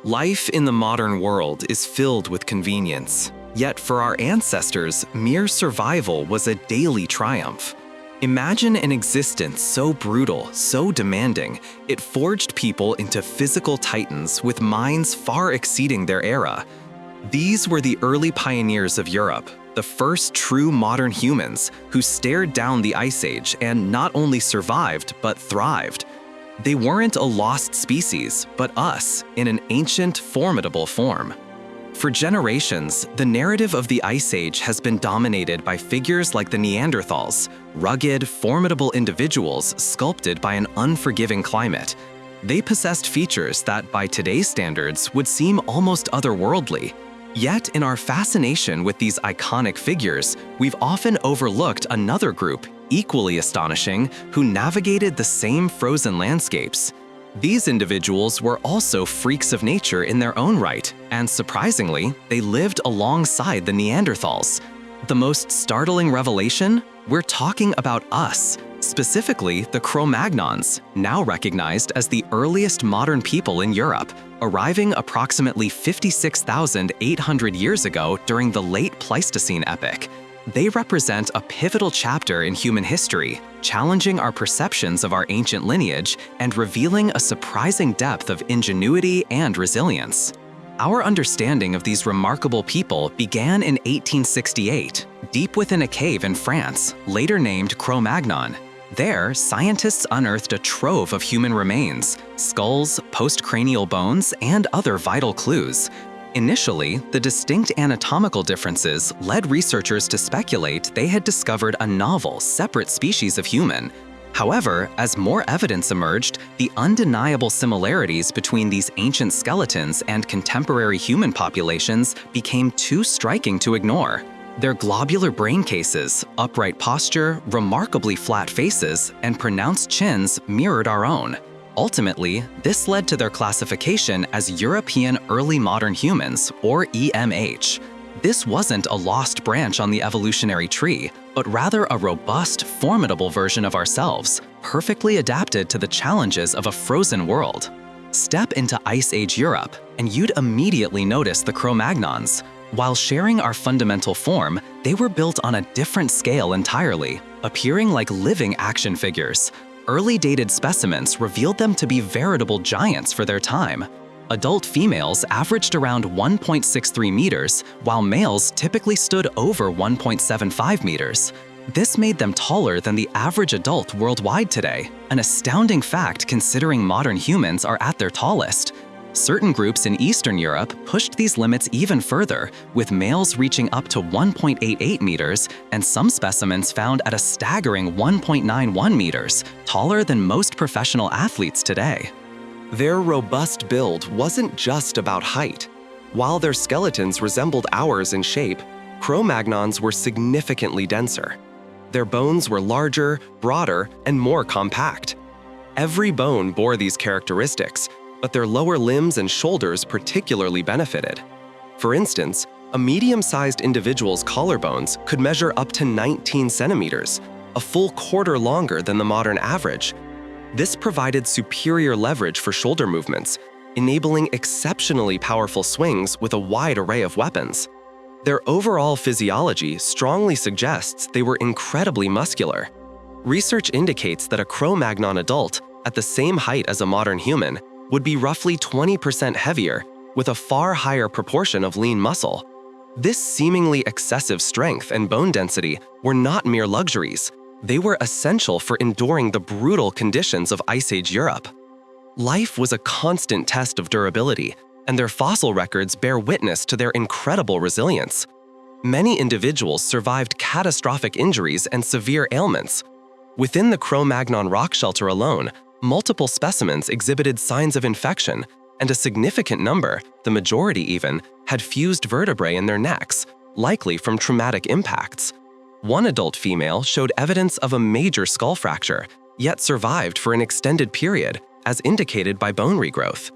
Life in the modern world is filled with convenience. Yet for our ancestors, mere survival was a daily triumph. Imagine an existence so brutal, so demanding, it forged people into physical titans with minds far exceeding their era. These were the early pioneers of Europe, the first true modern humans who stared down the Ice Age and not only survived, but thrived. They weren't a lost species, but us, in an ancient, formidable form. For generations, the narrative of the Ice Age has been dominated by figures like the Neanderthals, rugged, formidable individuals sculpted by an unforgiving climate. They possessed features that, by today's standards, would seem almost otherworldly. Yet, in our fascination with these iconic figures, we've often overlooked another group, equally astonishing, who navigated the same frozen landscapes. These individuals were also freaks of nature in their own right, and surprisingly, they lived alongside the Neanderthals. The most startling revelation? We're talking about us, specifically the Cro-Magnons, now recognized as the earliest modern people in Europe, arriving approximately 56,800 years ago during the late Pleistocene epoch. They represent a pivotal chapter in human history, challenging our perceptions of our ancient lineage and revealing a surprising depth of ingenuity and resilience. Our understanding of these remarkable people began in 1868, deep within a cave in France, later named Cro-Magnon. There, scientists unearthed a trove of human remains, skulls, postcranial bones, and other vital clues. Initially, the distinct anatomical differences led researchers to speculate they had discovered a novel, separate species of human. However, as more evidence emerged, the undeniable similarities between these ancient skeletons and contemporary human populations became too striking to ignore. Their globular brain cases, upright posture, remarkably flat faces, and pronounced chins mirrored our own. Ultimately, this led to their classification as European Early Modern Humans, or EMH. This wasn't a lost branch on the evolutionary tree, but rather a robust, formidable version of ourselves, perfectly adapted to the challenges of a frozen world. Step into Ice Age Europe, and you'd immediately notice the Cro-Magnons. While sharing our fundamental form, they were built on a different scale entirely, appearing like living action figures. Early dated specimens revealed them to be veritable giants for their time. Adult females averaged around 1.63 meters, while males typically stood over 1.75 meters. This made them taller than the average adult worldwide today, an astounding fact considering modern humans are at their tallest. Certain groups in Eastern Europe pushed these limits even further, with males reaching up to 1.88 meters and some specimens found at a staggering 1.91 meters, taller than most professional athletes today. Their robust build wasn't just about height. While their skeletons resembled ours in shape, Cro-Magnons were significantly denser. Their bones were larger, broader, and more compact. Every bone bore these characteristics, but their lower limbs and shoulders particularly benefited. For instance, a medium-sized individual's collarbones could measure up to 19 centimeters, a full quarter longer than the modern average. This provided superior leverage for shoulder movements, enabling exceptionally powerful swings with a wide array of weapons. Their overall physiology strongly suggests they were incredibly muscular. Research indicates that a Cro-Magnon adult, at the same height as a modern human, would be roughly 20% heavier, with a far higher proportion of lean muscle. This seemingly excessive strength and bone density were not mere luxuries. They were essential for enduring the brutal conditions of Ice Age Europe. Life was a constant test of durability, and their fossil records bear witness to their incredible resilience. Many individuals survived catastrophic injuries and severe ailments. Within the Cro-Magnon rock shelter alone, multiple specimens exhibited signs of infection, and a significant number, the majority even, had fused vertebrae in their necks, likely from traumatic impacts. One adult female showed evidence of a major skull fracture, yet survived for an extended period, as indicated by bone regrowth.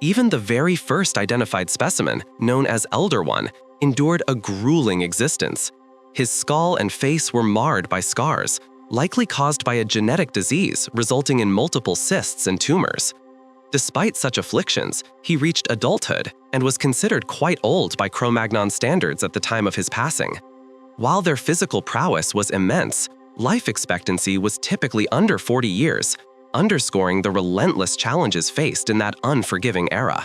Even the very first identified specimen, known as Elder One, endured a grueling existence. His skull and face were marred by scars, likely caused by a genetic disease resulting in multiple cysts and tumors. Despite such afflictions, he reached adulthood and was considered quite old by Cro-Magnon standards at the time of his passing. While their physical prowess was immense, life expectancy was typically under 40 years, underscoring the relentless challenges faced in that unforgiving era.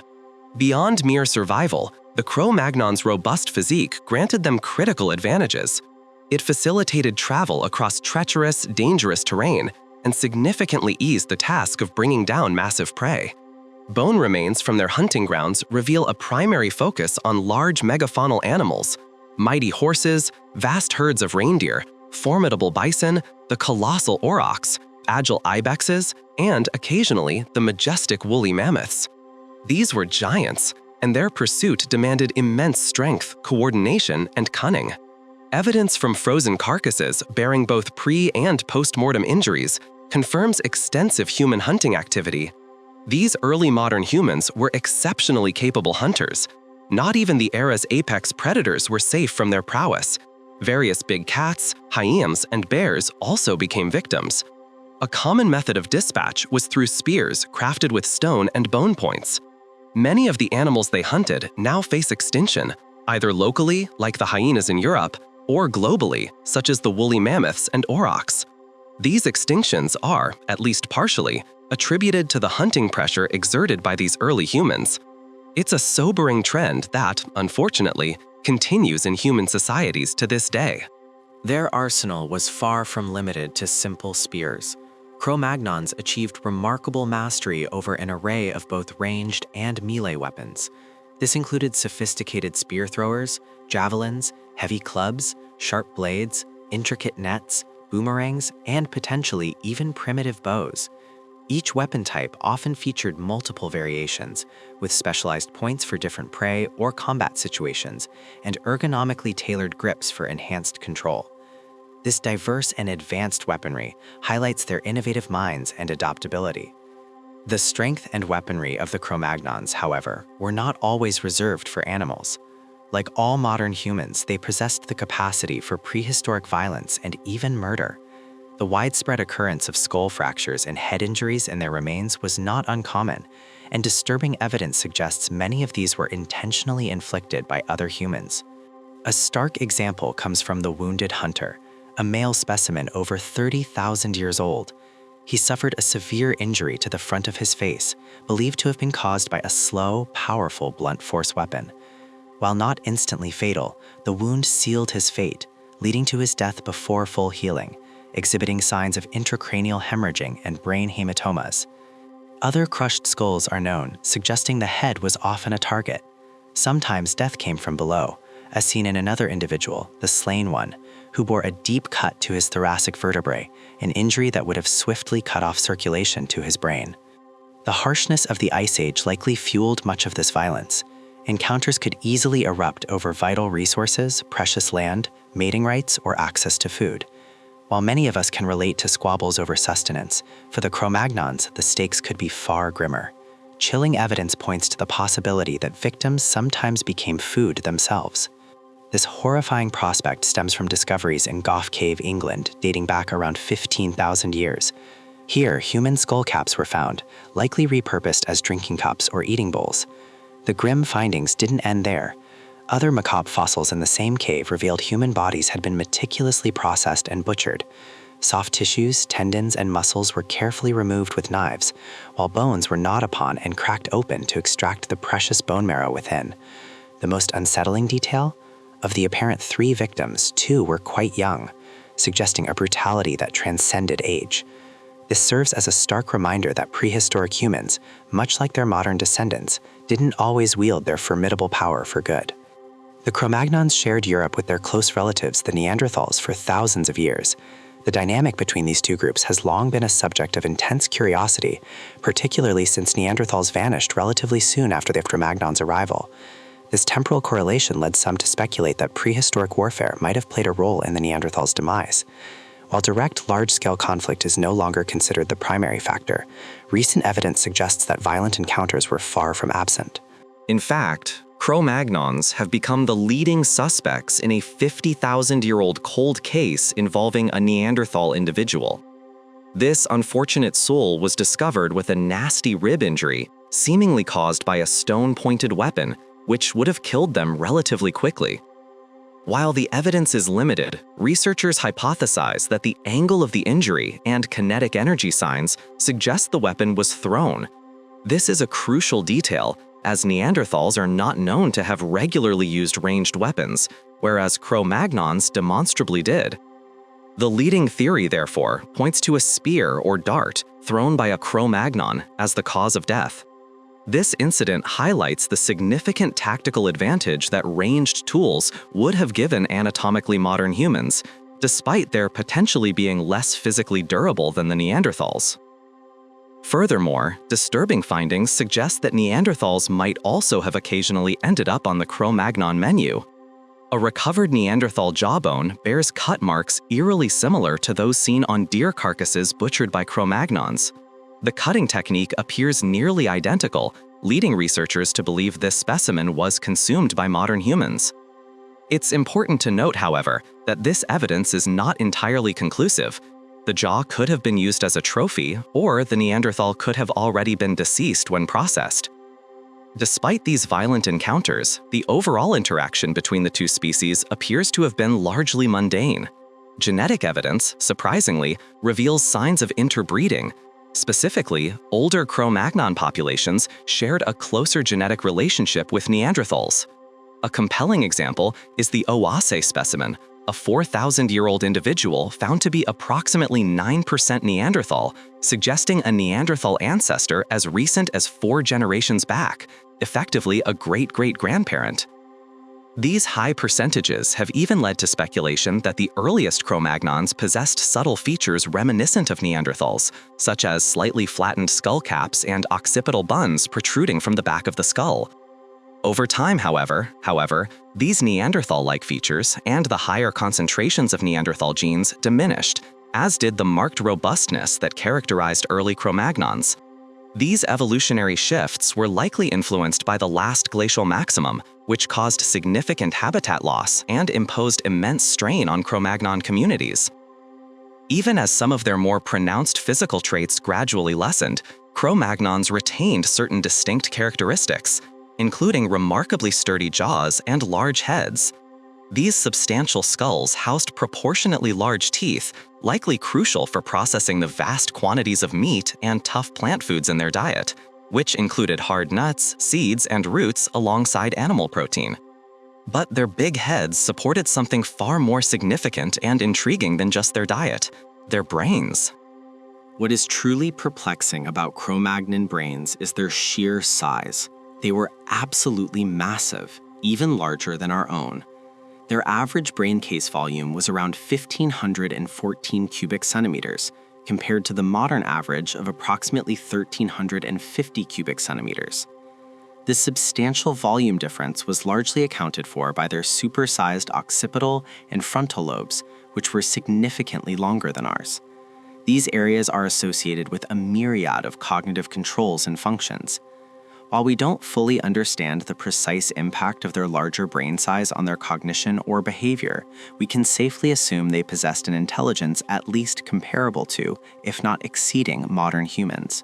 Beyond mere survival, the Cro-Magnons' robust physique granted them critical advantages. It facilitated travel across treacherous, dangerous terrain and significantly eased the task of bringing down massive prey. Bone remains from their hunting grounds reveal a primary focus on large megafaunal animals: mighty horses, vast herds of reindeer, formidable bison, the colossal aurochs, agile ibexes, and occasionally the majestic woolly mammoths. These were giants, and their pursuit demanded immense strength, coordination, and cunning. Evidence from frozen carcasses bearing both pre- and post-mortem injuries confirms extensive human hunting activity. These early modern humans were exceptionally capable hunters. Not even the era's apex predators were safe from their prowess. Various big cats, hyenas, and bears also became victims. A common method of dispatch was through spears crafted with stone and bone points. Many of the animals they hunted now face extinction, either locally, like the hyenas in Europe, or globally, such as the woolly mammoths and aurochs. These extinctions are, at least partially, attributed to the hunting pressure exerted by these early humans. It's a sobering trend that, unfortunately, continues in human societies to this day. Their arsenal was far from limited to simple spears. Cro-Magnons achieved remarkable mastery over an array of both ranged and melee weapons. This included sophisticated spear throwers, javelins, heavy clubs, sharp blades, intricate nets, boomerangs, and potentially even primitive bows. Each weapon type often featured multiple variations, with specialized points for different prey or combat situations, and ergonomically tailored grips for enhanced control. This diverse and advanced weaponry highlights their innovative minds and adaptability. The strength and weaponry of the Cro-Magnons, however, were not always reserved for animals. Like all modern humans, they possessed the capacity for prehistoric violence and even murder. The widespread occurrence of skull fractures and head injuries in their remains was not uncommon, and disturbing evidence suggests many of these were intentionally inflicted by other humans. A stark example comes from the wounded hunter, a male specimen over 30,000 years old. He suffered a severe injury to the front of his face, believed to have been caused by a slow, powerful blunt force weapon. While not instantly fatal, the wound sealed his fate, leading to his death before full healing, exhibiting signs of intracranial hemorrhaging and brain hematomas. Other crushed skulls are known, suggesting the head was often a target. Sometimes death came from below, as seen in another individual, the slain one, who bore a deep cut to his thoracic vertebrae, an injury that would have swiftly cut off circulation to his brain. The harshness of the Ice Age likely fueled much of this violence. Encounters could easily erupt over vital resources, precious land, mating rights, or access to food. While many of us can relate to squabbles over sustenance, for the Cro-Magnons, the stakes could be far grimmer. Chilling evidence points to the possibility that victims sometimes became food themselves. This horrifying prospect stems from discoveries in Gough Cave, England, dating back around 15,000 years. Here, human skull caps were found, likely repurposed as drinking cups or eating bowls. The grim findings didn't end there. Other macabre fossils in the same cave revealed human bodies had been meticulously processed and butchered. Soft tissues, tendons, and muscles were carefully removed with knives, while bones were gnawed upon and cracked open to extract the precious bone marrow within. The most unsettling detail? Of the apparent 3 victims, 2 were quite young, suggesting a brutality that transcended age. This serves as a stark reminder that prehistoric humans, much like their modern descendants, didn't always wield their formidable power for good. The Cro-Magnons shared Europe with their close relatives, the Neanderthals, for thousands of years. The dynamic between these two groups has long been a subject of intense curiosity, particularly since Neanderthals vanished relatively soon after the Cro-Magnons' arrival. This temporal correlation led some to speculate that prehistoric warfare might have played a role in the Neanderthals' demise. While direct, large-scale conflict is no longer considered the primary factor, recent evidence suggests that violent encounters were far from absent. In fact, Cro-Magnons have become the leading suspects in a 50,000-year-old cold case involving a Neanderthal individual. This unfortunate soul was discovered with a nasty rib injury seemingly caused by a stone-pointed weapon, which would have killed them relatively quickly. While the evidence is limited, researchers hypothesize that the angle of the injury and kinetic energy signs suggest the weapon was thrown. This is a crucial detail, as Neanderthals are not known to have regularly used ranged weapons, whereas Cro-Magnons demonstrably did. The leading theory, therefore, points to a spear or dart thrown by a Cro-Magnon as the cause of death. This incident highlights the significant tactical advantage that ranged tools would have given anatomically modern humans, despite their potentially being less physically durable than the Neanderthals. Furthermore, disturbing findings suggest that Neanderthals might also have occasionally ended up on the Cro-Magnon menu. A recovered Neanderthal jawbone bears cut marks eerily similar to those seen on deer carcasses butchered by Cro-Magnons. The cutting technique appears nearly identical, leading researchers to believe this specimen was consumed by modern humans. It's important to note, however, that this evidence is not entirely conclusive. The jaw could have been used as a trophy, or the Neanderthal could have already been deceased when processed. Despite these violent encounters, the overall interaction between the two species appears to have been largely mundane. Genetic evidence, surprisingly, reveals signs of interbreeding. Specifically, older Cro-Magnon populations shared a closer genetic relationship with Neanderthals. A compelling example is the Oase specimen, a 4,000-year-old individual found to be approximately 9% Neanderthal, suggesting a Neanderthal ancestor as recent as 4 generations back, effectively a great-great-grandparent. These high percentages have even led to speculation that the earliest Cro-Magnons possessed subtle features reminiscent of Neanderthals, such as slightly flattened skull caps and occipital buns protruding from the back of the skull. Over time, however, these Neanderthal-like features and the higher concentrations of Neanderthal genes diminished, as did the marked robustness that characterized early Cro-Magnons. These evolutionary shifts were likely influenced by the last glacial maximum, which caused significant habitat loss and imposed immense strain on Cro-Magnon communities. Even as some of their more pronounced physical traits gradually lessened, Cro-Magnons retained certain distinct characteristics, including remarkably sturdy jaws and large heads. These substantial skulls housed proportionately large teeth, likely crucial for processing the vast quantities of meat and tough plant foods in their diet, which included hard nuts, seeds, and roots alongside animal protein. But their big heads supported something far more significant and intriguing than just their diet: their brains. What is truly perplexing about Cro-Magnon brains is their sheer size. They were absolutely massive, even larger than our own. Their average brain case volume was around 1,514 cubic centimeters, compared to the modern average of approximately 1,350 cubic centimeters. This substantial volume difference was largely accounted for by their supersized occipital and frontal lobes, which were significantly longer than ours. These areas are associated with a myriad of cognitive controls and functions. While we don't fully understand the precise impact of their larger brain size on their cognition or behavior, we can safely assume they possessed an intelligence at least comparable to, if not exceeding, modern humans.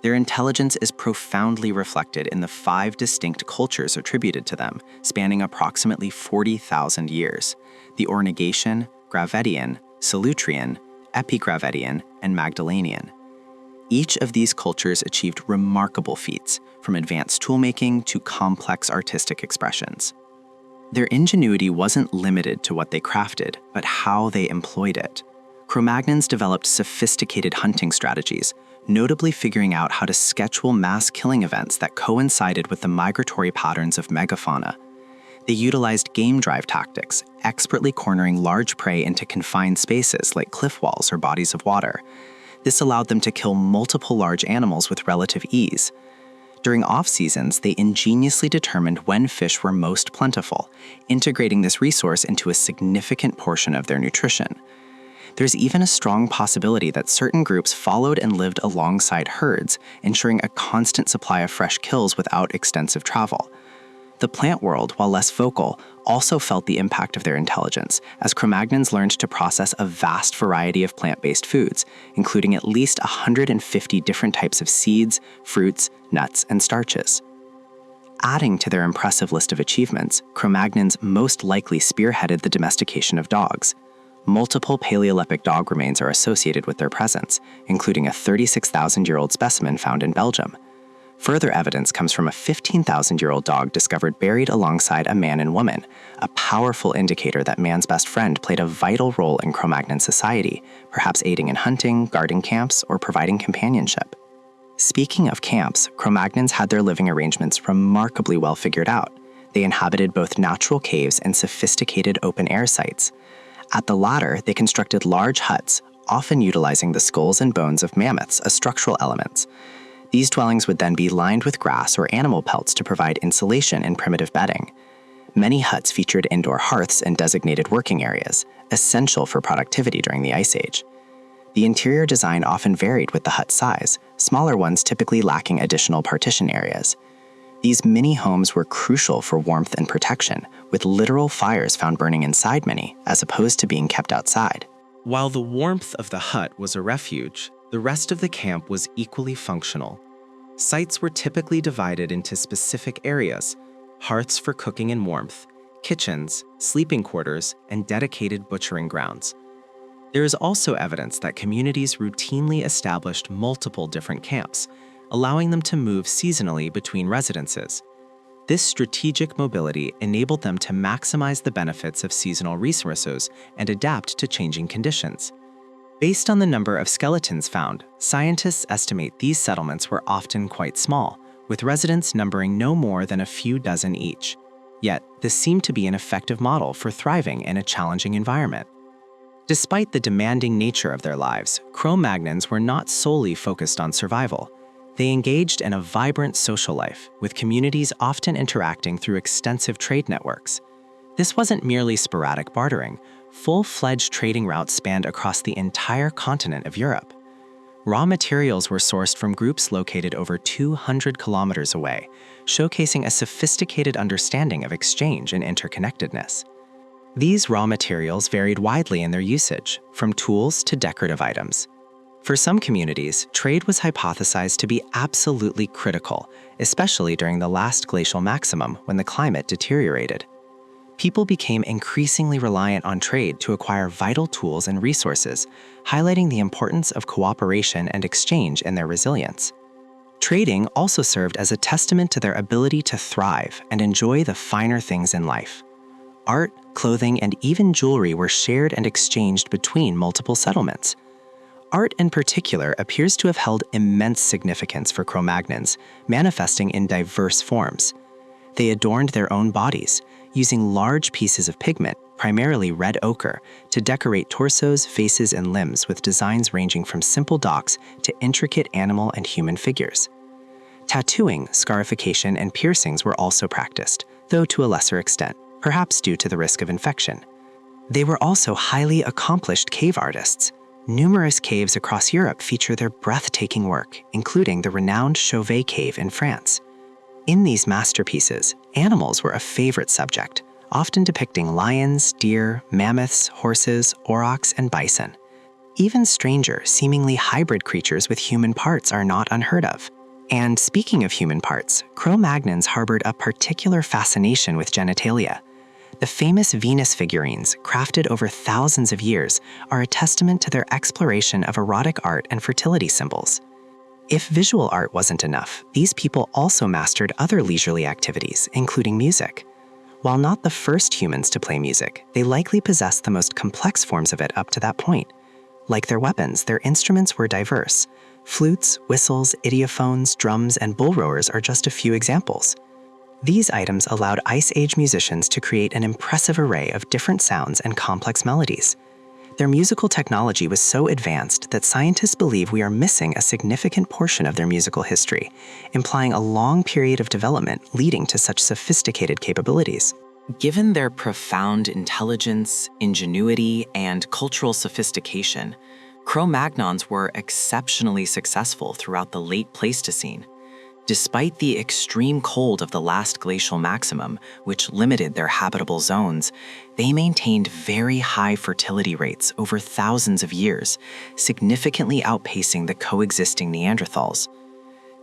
Their intelligence is profoundly reflected in the 5 distinct cultures attributed to them, spanning approximately 40,000 years: the Ornigatian, Gravettian, Solutrean, Epigravettian, and Magdalenian. Each of these cultures achieved remarkable feats, from advanced toolmaking to complex artistic expressions. Their ingenuity wasn't limited to what they crafted, but how they employed it. Cro-Magnons developed sophisticated hunting strategies, notably figuring out how to schedule mass killing events that coincided with the migratory patterns of megafauna. They utilized game drive tactics, expertly cornering large prey into confined spaces like cliff walls or bodies of water. This allowed them to kill multiple large animals with relative ease. During off-seasons, they ingeniously determined when fish were most plentiful, integrating this resource into a significant portion of their nutrition. There's even a strong possibility that certain groups followed and lived alongside herds, ensuring a constant supply of fresh kills without extensive travel. The plant world, while less vocal, also felt the impact of their intelligence, as Cro-Magnons learned to process a vast variety of plant-based foods, including at least 150 different types of seeds, fruits, nuts, and starches. Adding to their impressive list of achievements, Cro-Magnons most likely spearheaded the domestication of dogs. Multiple Paleolithic dog remains are associated with their presence, including a 36,000-year-old specimen found in Belgium. Further evidence comes from a 15,000-year-old dog discovered buried alongside a man and woman, a powerful indicator that man's best friend played a vital role in Cro-Magnon society, perhaps aiding in hunting, guarding camps, or providing companionship. Speaking of camps, Cro-Magnons had their living arrangements remarkably well figured out. They inhabited both natural caves and sophisticated open-air sites. At the latter, they constructed large huts, often utilizing the skulls and bones of mammoths as structural elements. These dwellings would then be lined with grass or animal pelts to provide insulation and primitive bedding. Many huts featured indoor hearths and designated working areas, essential for productivity during the Ice Age. The interior design often varied with the hut size, smaller ones typically lacking additional partition areas. These mini homes were crucial for warmth and protection, with literal fires found burning inside many, as opposed to being kept outside. While the warmth of the hut was a refuge, the rest of the camp was equally functional. Sites were typically divided into specific areas: hearths for cooking and warmth, kitchens, sleeping quarters, and dedicated butchering grounds. There is also evidence that communities routinely established multiple different camps, allowing them to move seasonally between residences. This strategic mobility enabled them to maximize the benefits of seasonal resources and adapt to changing conditions. Based on the number of skeletons found, scientists estimate these settlements were often quite small, with residents numbering no more than a few dozen each. Yet, this seemed to be an effective model for thriving in a challenging environment. Despite the demanding nature of their lives, Cro-Magnons were not solely focused on survival. They engaged in a vibrant social life, with communities often interacting through extensive trade networks. This wasn't merely sporadic bartering. Full-fledged trading routes spanned across the entire continent of Europe. Raw materials were sourced from groups located over 200 kilometers away, showcasing a sophisticated understanding of exchange and interconnectedness. These raw materials varied widely in their usage, from tools to decorative items. For some communities, trade was hypothesized to be absolutely critical, especially during the last glacial maximum when the climate deteriorated. People became increasingly reliant on trade to acquire vital tools and resources, highlighting the importance of cooperation and exchange in their resilience. Trading also served as a testament to their ability to thrive and enjoy the finer things in life. Art, clothing, and even jewelry were shared and exchanged between multiple settlements. Art in particular appears to have held immense significance for Cro-Magnons, manifesting in diverse forms. They adorned their own bodies, using large pieces of pigment, primarily red ochre, to decorate torsos, faces, and limbs with designs ranging from simple docks to intricate animal and human figures. Tattooing, scarification, and piercings were also practiced, though to a lesser extent, perhaps due to the risk of infection. They were also highly accomplished cave artists. Numerous caves across Europe feature their breathtaking work, including the renowned Chauvet Cave in France. In these masterpieces, animals were a favorite subject, often depicting lions, deer, mammoths, horses, aurochs, and bison. Even stranger, seemingly hybrid creatures with human parts are not unheard of. And speaking of human parts, Cro-Magnons harbored a particular fascination with genitalia. The famous Venus figurines, crafted over thousands of years, are a testament to their exploration of erotic art and fertility symbols. If visual art wasn't enough, these people also mastered other leisurely activities, including music. While not the first humans to play music, they likely possessed the most complex forms of it up to that point. Like their weapons, their instruments were diverse. Flutes, whistles, idiophones, drums, and bullroarers are just a few examples. These items allowed Ice Age musicians to create an impressive array of different sounds and complex melodies. Their musical technology was so advanced that scientists believe we are missing a significant portion of their musical history, implying a long period of development leading to such sophisticated capabilities. Given their profound intelligence, ingenuity, and cultural sophistication, Cro-Magnons were exceptionally successful throughout the late Pleistocene. Despite the extreme cold of the last glacial maximum, which limited their habitable zones, they maintained very high fertility rates over thousands of years, significantly outpacing the coexisting Neanderthals.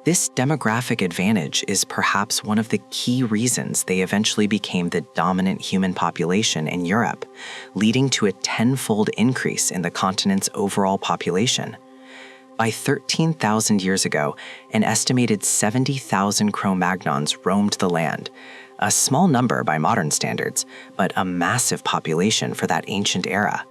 This demographic advantage is perhaps one of the key reasons they eventually became the dominant human population in Europe, leading to a tenfold increase in the continent's overall population. By 13,000 years ago, an estimated 70,000 Cro-Magnons roamed the land, a small number by modern standards, but a massive population for that ancient era.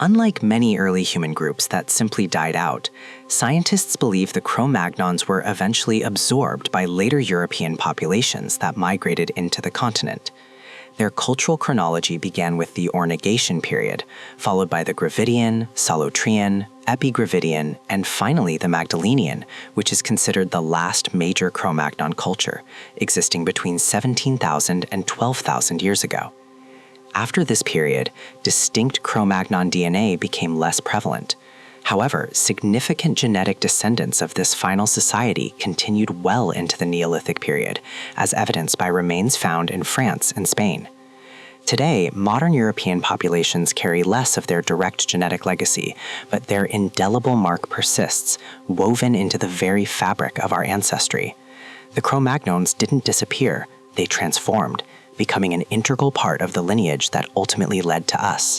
Unlike many early human groups that simply died out, scientists believe the Cro-Magnons were eventually absorbed by later European populations that migrated into the continent. Their cultural chronology began with the Ornigation period, followed by the Gravidian, Solotrian, Epigravidian, and finally the Magdalenian, which is considered the last major Cro-Magnon culture, existing between 17,000 and 12,000 years ago. After this period, distinct Cro-Magnon DNA became less prevalent. However, significant genetic descendants of this final society continued well into the Neolithic period, as evidenced by remains found in France and Spain. Today, modern European populations carry less of their direct genetic legacy, but their indelible mark persists, woven into the very fabric of our ancestry. The Cro-Magnons didn't disappear, they transformed, becoming an integral part of the lineage that ultimately led to us.